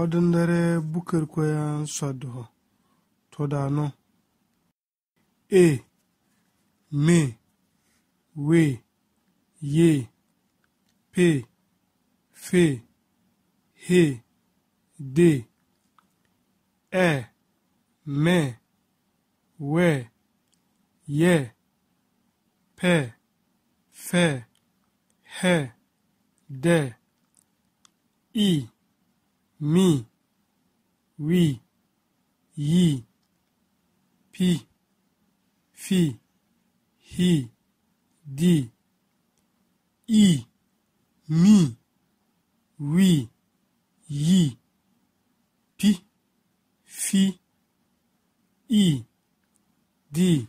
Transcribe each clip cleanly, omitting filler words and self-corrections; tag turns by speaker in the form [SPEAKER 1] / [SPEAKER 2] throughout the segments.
[SPEAKER 1] hodendere buker koyan swadho todano e me we ye pe fe he de me we ye pe fe he de I mi wi yi pi fi hi di I mi wi yi pi fi I di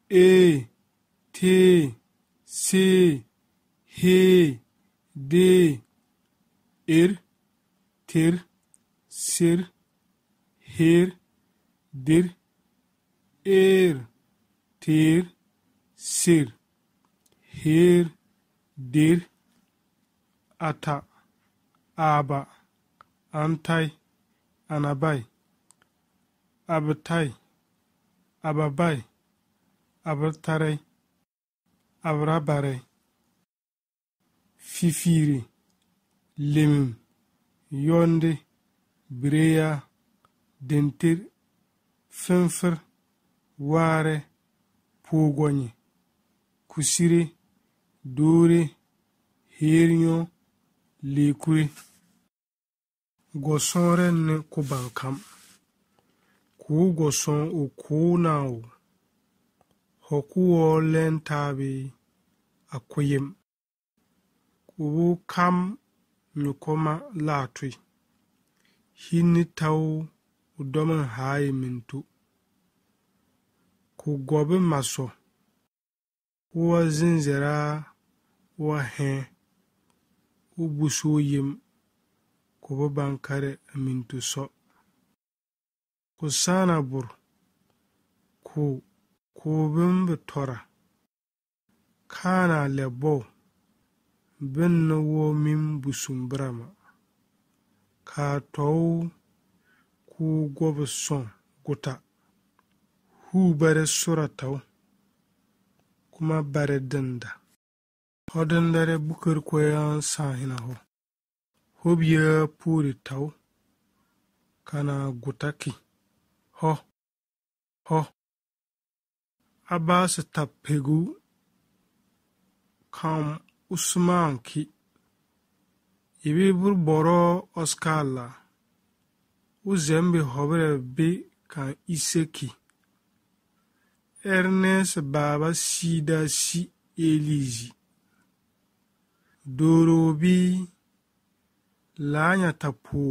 [SPEAKER 1] e te se he de ter ser her der ter ser her der ata aba antai anabai abatai ababai abartarai abrabarai fifiri lemim yonde breya dentir fenfer ware pogonye kusire dore hernyo lekure gosore ne kubankam ku goson o kunao hokuo lentabe akoyem kubu kam nyukoma latui hinni taw udoman haye mintu ku gobe maso wa zinzera wa he ubusu yim kubu bankare mintu so ku sana bur ku bimbe tora kana lebo bin wo min busum brama ka tow ku gobe son guta hu bare surataw kuma bare danda hodandare bukur koyan sahina ho hobiya puri taw kana gutaki ho abas tapegu kam usman ki ibi burboro oskala uzembe hobre be kan iseki Ernest baba sida si eliji dorobi lanya tapu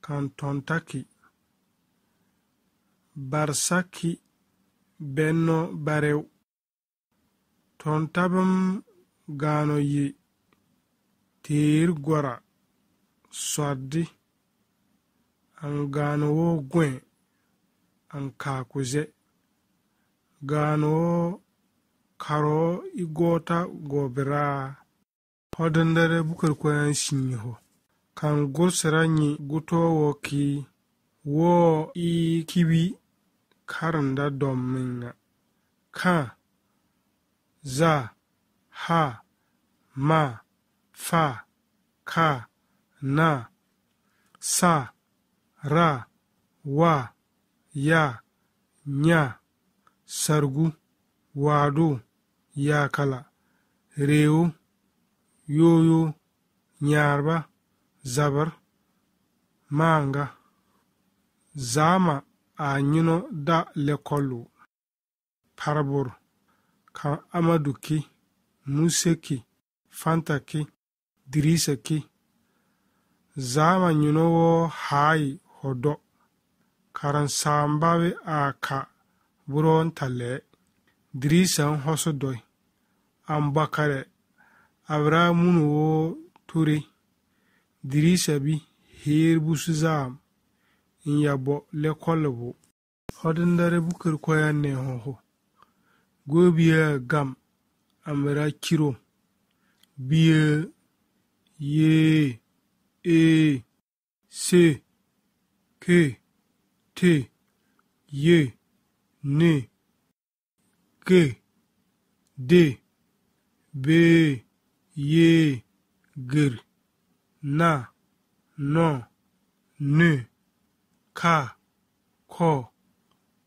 [SPEAKER 1] kan tontaki barsaki benno barew tontabam gano yi tir gora swaddi an gano wo gwen an kakuze gano karo igota gobira hodandare bukar koyan shinho kan gursaranyi guto woki wo I kiwi karanda dominga ka za ha ma fa ka na sa ra wa ya nya sargu wado yakala rewu yoyo nyarba zabar manga zama anyino da lekolu parabur kan amaduki museki fantaki dirisaki zama nyino wo hayi hodo karan sambawe aka buron tale dirisan hosodoy ambakare abramun wo turi dirisa bi her busuzam in yabo lekolobo hodandare bukur koyan ne ho gobiya gam amra kiro biye ye se ke te ye ne ge de be ye gir na no ne ka ko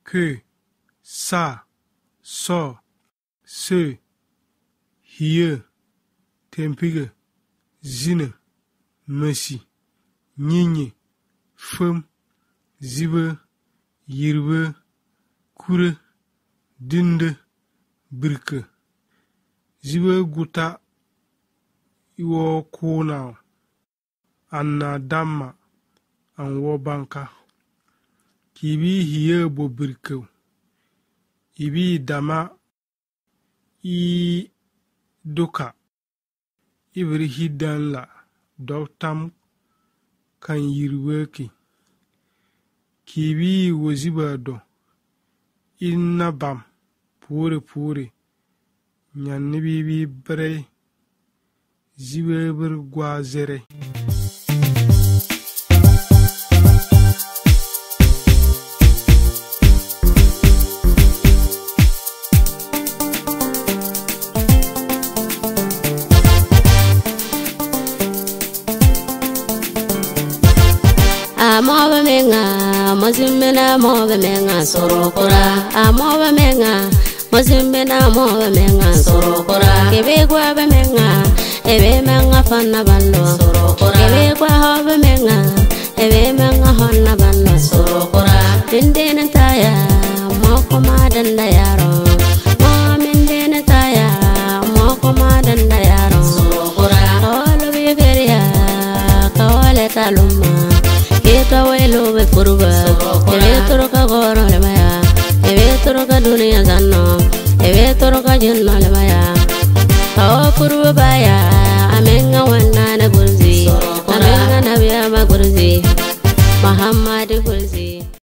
[SPEAKER 1] ke sa so se hiye tempige zine mesi nyinyi fem zibe yirbe kure dinde birke zibe guta iwo kuna anna damma an wo banka kibi hiye bo birke ibi dama i duka ibri hidan la doktam kan yirweki kibi woziba do inna bam pure nyanni bibi bre zibe bir gwazere
[SPEAKER 2] Amoba menga, mozimena moba menga sorokora. Amoba menga, mozimena moba menga sorokora. Kebe kwa ba menga, ebe menga fanna ballo sorokora. Kebe kwa hoba menga, ebe menga honna ballo sorokora. Dindene taya, moko madanda yaro. Mo mindene taya, moko madanda yaro sorokora. Kawalo biberia, kawale taluma. Kita welo be furuba, ebe toroka goro le maya, ebe toroka dunia zanno, ebe toroka jinno le maya. Kawa furuba baya, amenga wana na gurzi, amenga nabiya ma gurzi, Muhammad gurzi.